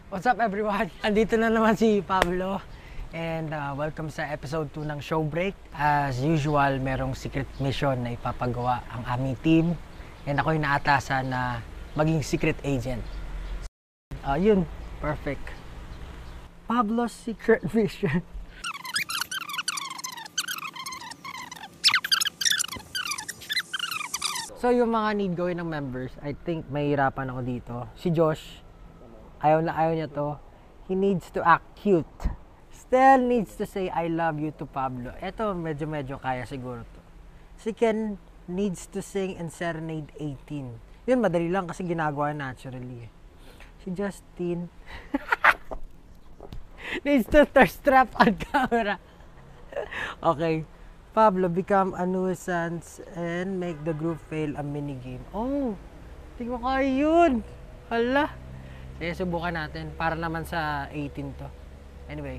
What's up everyone? Andito na naman si Pablo and welcome sa episode 2 ng Show Break. As usual, merong secret mission na ipapagawa ang aming team and ako'y naatasan na maging secret agent. Yun, perfect. Pablo's secret mission. So yung mga need gawin ng members, I think mahirapan ako dito. Si Josh, ayaw niya to. He needs to act cute. Still needs to say I love you to Pablo. Eto medyo kaya siguro to. Si Ken needs to sing and serenade 18. Yun madali lang kasi ginagawa naturally. Si Justin needs to thirst trap on camera. Okay. Pablo, become a nuisance and make the group fail a minigame. Oh, tingnan ko kayo yun. Hala. Sige, subukan natin. Para naman sa 18 to. Anyway.